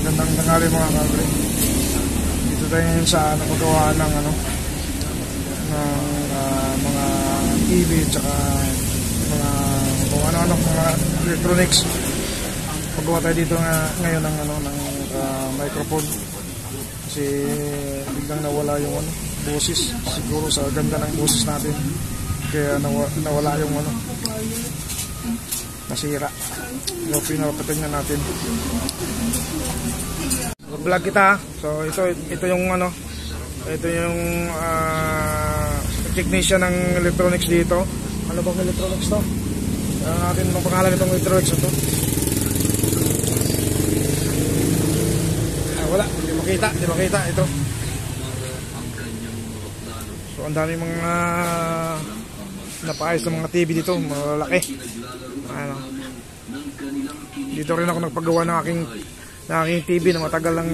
Gandang tanghali mga kabre. Dito tayo ngayon sa paggawa ng mga TV tsaka mga kung ano-ano mga electronics. Paggawa tayo dito ngayon ng microphone kasi biglang nawala yung boses, siguro sa ganda ng boses natin kaya nawala yung nasira. So pinapatingnan natin. Vlog kita. So ito yung technician ng electronics dito. Ano bang electronics to? Natin ang pangalan nitong electronics ito. Wala, hindi makita ito. So ang dami mga napaayos ng mga TV dito, malaki. Dito rin ako nagpagawa ng aking TV na matagal lang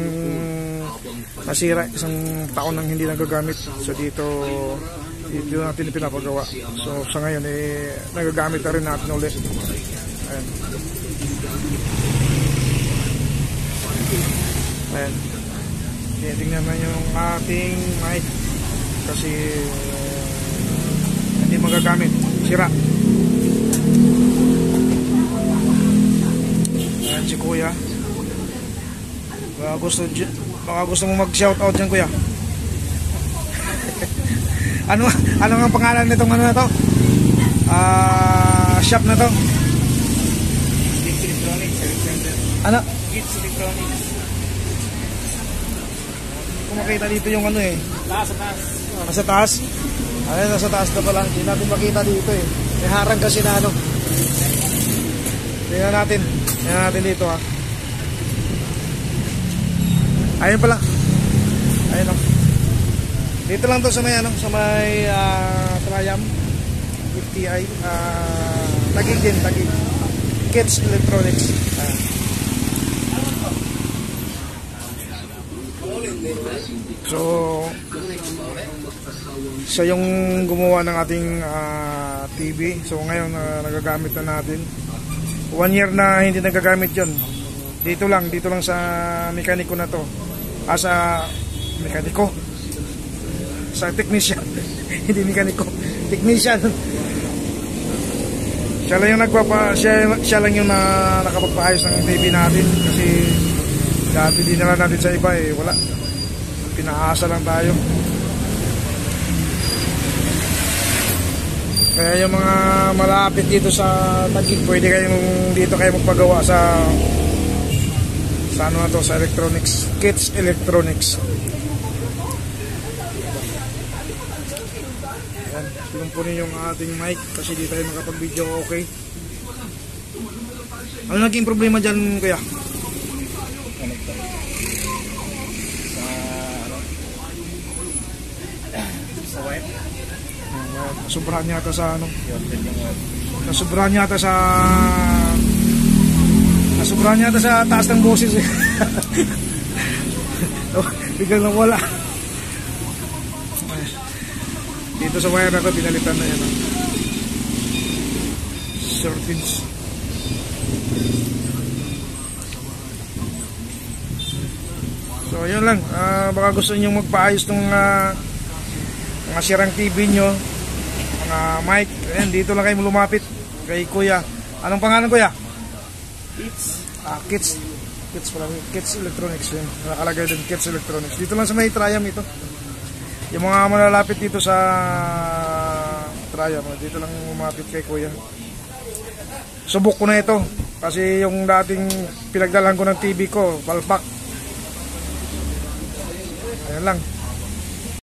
nasira, isang taon nang hindi nagagamit. So dito natin pinapagawa. So sa ngayon nagagamit na rin natin ulit. Ayan. Tingnan na yung ating mic kasi hindi magagamit, sira. Ayan si kuya. Baka gusto mo mag-shoutout dyan kuya. ano ang pangalan nitong na to? Shop na to? Kids Electronics Center. Ano? Kids Electronics. Kung makita dito yung taas. Nasa taas? Ayun, nasa taas na pala. Hindi natin makita dito may harang kasi na tingnan natin dito ayun pala. Ayun dito lang to sa may Triumph 50i Taguig din, Taguig. Kids Electronics. So siya yung gumawa ng ating TV. So ngayon nagagamit na natin. 1 year na hindi nagagamit yon. Dito lang sa mekaniko na to. Sa mekaniko. Sa technician. Hindi mekaniko. Technician. Siya lang yung siya lang yung nakapagpaayos ng TV natin kasi dati dinala natin sa iba wala. Pinaasa lang tayo. Kaya yung mga malapit dito sa Taguig, pwede dito kayo magpagawa sa electronics, Kids Electronics. Ayan, pinumpunin yung ating mic kasi di tayo makapag-video. Okay. Ano naging problema dyan kuya? Sa wire? Nasubrahan yata sa nasubrahan yata sa taas ng boses biglang nawala. Dito sa wire na ito pinalitan na yan surface. So yun lang, baka gusto nyo magpaayos ng mga sirang TV nyo, mga mic. Ayan, dito lang kayo lumapit kay kuya. Anong pangalan kuya? Kids Electronics yun. Nakalagay din Kids Electronics. Dito lang sa may Triumph ito. Yung mga malalapit dito sa Triumph, dito lang lumapit kay kuya. Subok ko na ito kasi yung dating pinagdalahan ko ng TV ko palpak. Ayan lang.